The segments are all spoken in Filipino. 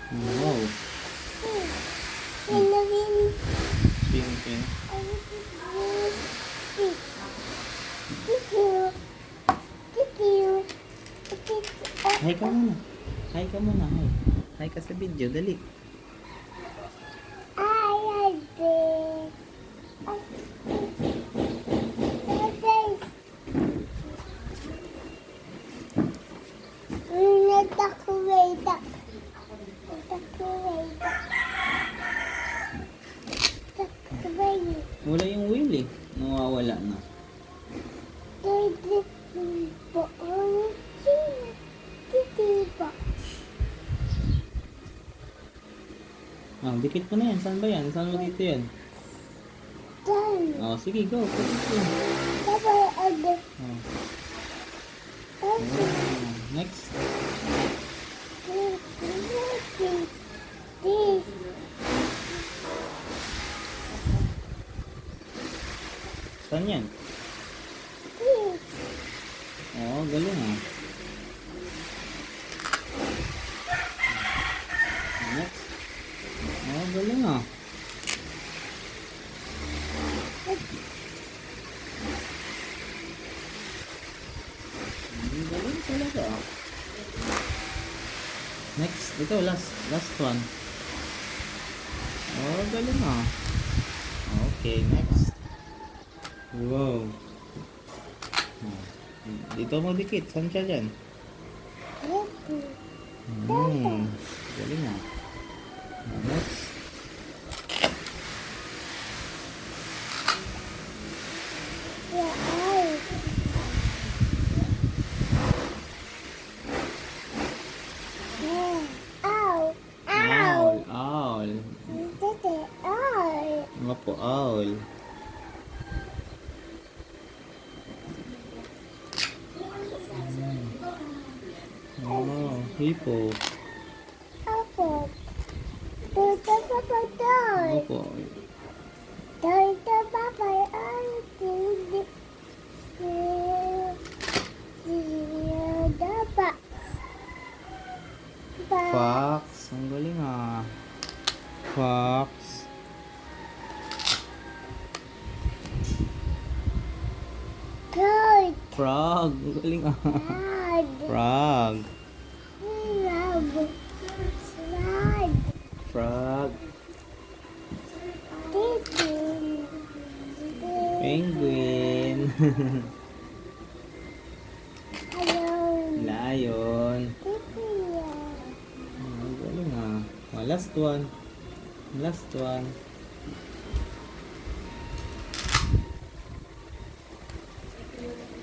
Wow. Swing, swing. Hi ka muna. Hi ka muna. Hi. Hi ka sa video. Dali. Wala yung wheel eh. Nawawala na. Ah, dikit mo na yan. Saan ba yan? Saan mo dito yan? Oh, sige, go. Oh. Next. Saan yan? Oh, galing ah. Next. Oh, galing ah. Galing talaga ah. Next. Ito, last one. Oh, galing ah. Okay, next. Wow. Dito mo dikit. Saan siya dyan? Galing ah. Next. Owl. Owl. Mga po, owl. Oh, hippo. Opo. Fox. Ang galing ah. Fox. Frog. Ang galing ah. Frog. Frog. Penguin. Lion. Ang galing ah. Oh, last one. Last one.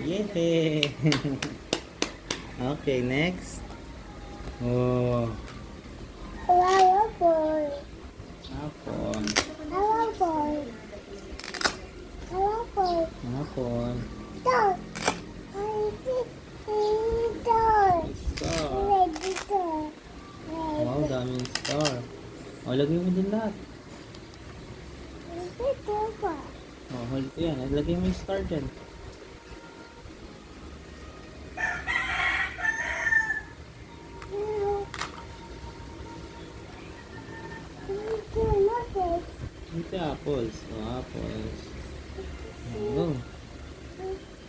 Yay! Okay, next. Oh, apple. Apple. Star. Wow, daming star. Oh, lagay mo din lahat. Oh, hold ko yan. Lagay mo yung star dyan. Dito apples. Oh, apples. Oh,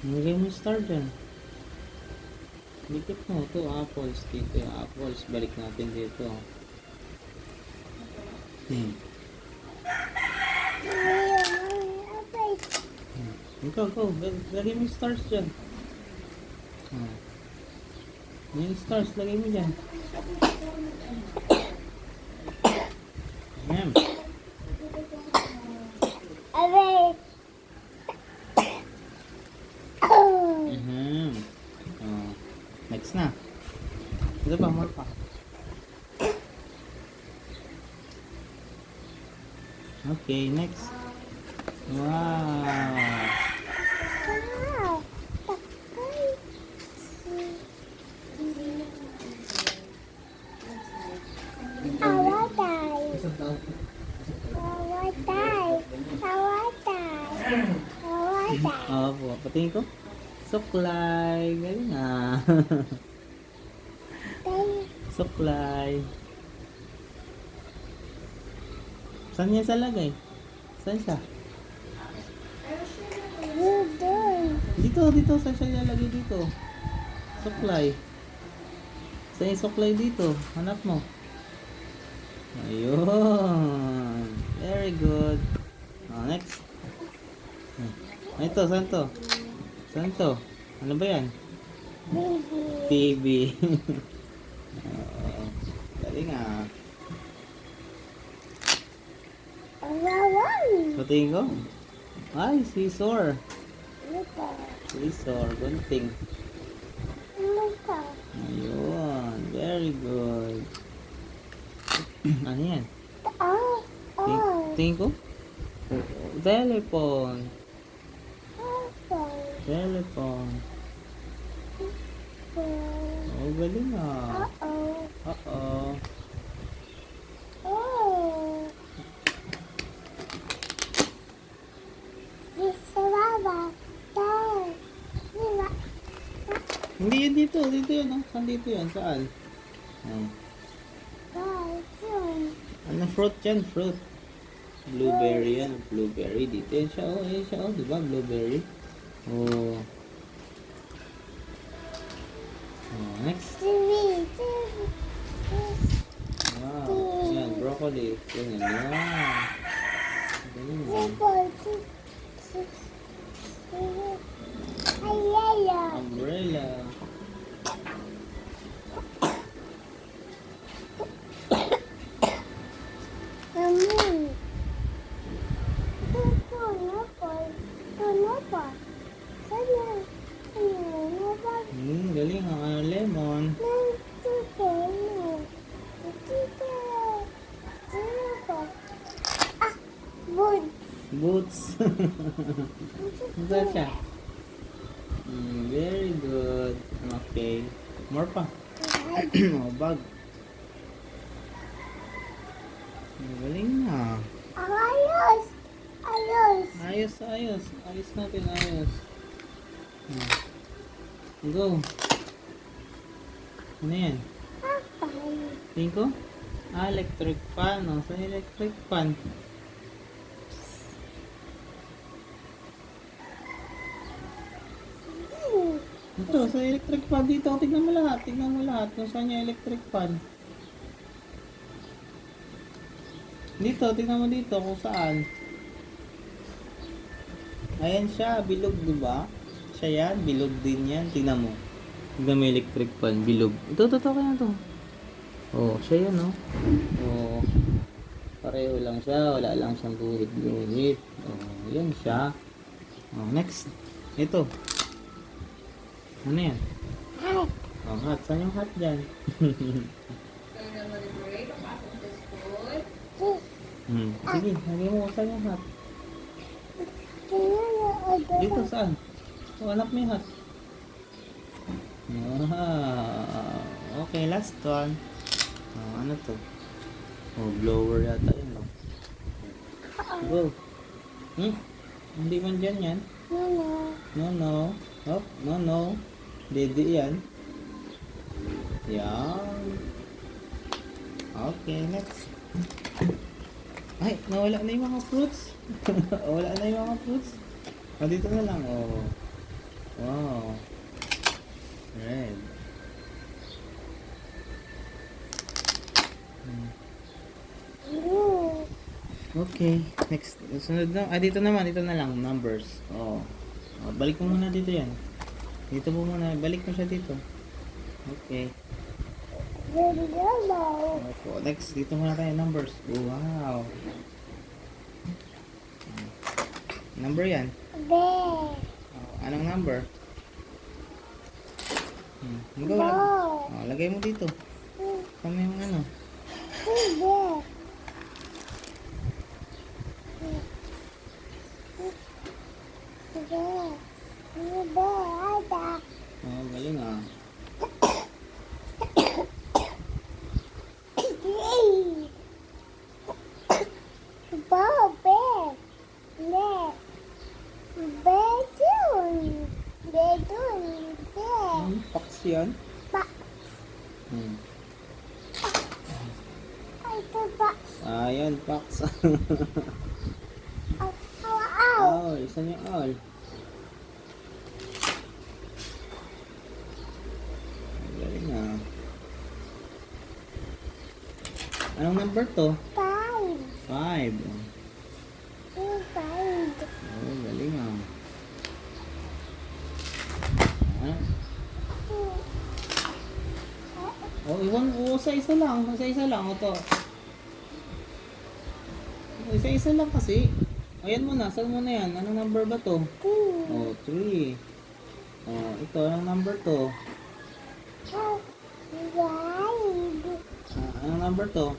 lagay mo yung star dyan. Dikit mo ito, apples. Dito yung apples. Balik natin dito. Go. Lagay mo yung stars dyan. Yung stars, lagay mo dyan. Ayan. Next na. Ito ba, more pa. Okay, next. Wow. Opo, patingin ko. Suklay. Galing ah. Suklay. Saan niya sa lagay? Saan siya? Dito. Saan siya ilalagay dito? Suklay. Saan yung suklay dito? Hanap mo. Ayun. Very good. Next. Ito, saan to? Saan to? Ano ba yan? TV. Oo. Galing ah. Patingin ko. Ay, scissor. Scissor, gunting. Ayun. Very good. Ano yan? Tingin ko? Telephone. Telephone. Oh, galing ah. Uh-oh. Hindi yun dito. Dito yun. Oh. Saan dito yan? Saan? Ano fruit yan? Fruit. Blueberry yan. Blueberry. Dito yan siya. Oh, ayan siya. Oh, diba? Blueberry. Oh. Next. Wow. Yan. Broccoli. Yan. Wow. Galing yan. Umbrella. Galing ah. Lemon. Boots. Saan siya? Very good. Okay. More pa. Oh, bag. Galing na. Ayos. Ayos natin, ayos. Go. Ano yan? Tingin ko? Electric fan. Oh. Saan electric fan? Ito, sa electric fan dito. Tignan mo lahat. Kung saan yung electric fan. Dito, tignan mo dito kung saan. Ayan siya, bilog, diba? Siya yan, bilog din yan. Tignan mo. Tignan mo yung electric fan, bilog. Ito, kaya to. Oh, siya yan, oh. Oh. Pareho lang siya, wala lang siyang guhit. Oh, yan siya. Oh, next. Ito. Ano yan? Oh, hat. Saan yung hat dyan? Sige, lagay mo. Saan yung hat? Dito, saan? Hanap mo yung hat. Okay, last one. Ano to? Blower yata yun. Go. Hindi man dyan yan. No. Oh, no. Dede yan. Yan. Okay, next. Ay, nawala na yung mga fruits. Wala na yung mga fruits. Dito na lang. Oh. Wow. Red. Okay, next. Sunod na. Dito naman. Dito na lang. Numbers. Oh. Balik mo muna dito yan. Dito mo muna. Balik mo siya dito. Okay. Opo. Next, dito muna tayo. Numbers. Wow. Number yan. Anong number? Go. Lagay mo dito. Kami yung ano. Galing ah. Box yan? Ayan, Pax. Owl. Saan yung owl? Ang galing ah. Anong number to? 5. Oh, galing ah. Ah. Oh, iwan ko sa isa lang. Sa isa lang. Ito. Isa-isa lang kasi. Ayan mo na. Saan mo na yan? Anong number ba to? Oh, 3. Oh, ito. Anong number to? Anong number to?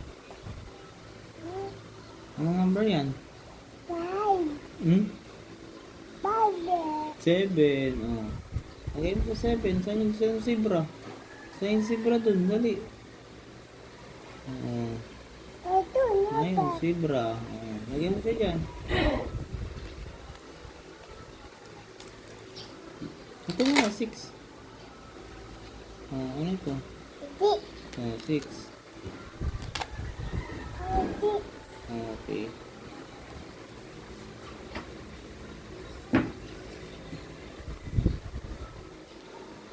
Anong number yan? 7. Oh. Lagay mo sa 7. Saan yung zebra? Saan yung zebra dun? Dali. Oh. Ayun, zebra. Oh. Lagay mo siya dyan. Ito nga, 6. Oh, ano ito? Oh, 6. Okay.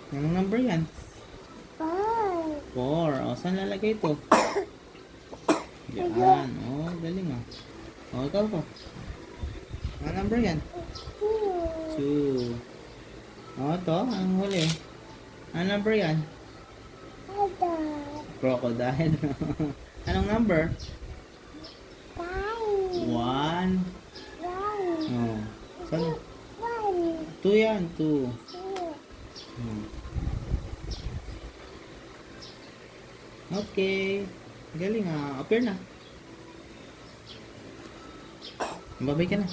Anong number yan? 4. O, saan lalagay ito? Yan. O, galing ah. O, ikaw po. Anong number yan? 2. O, ito. Ang huli. Anong number yan? Crocodile. Anong number? 1. O. Saan? 2 yan. 2. Okay. Galing ah. Appear na. Babay ka na.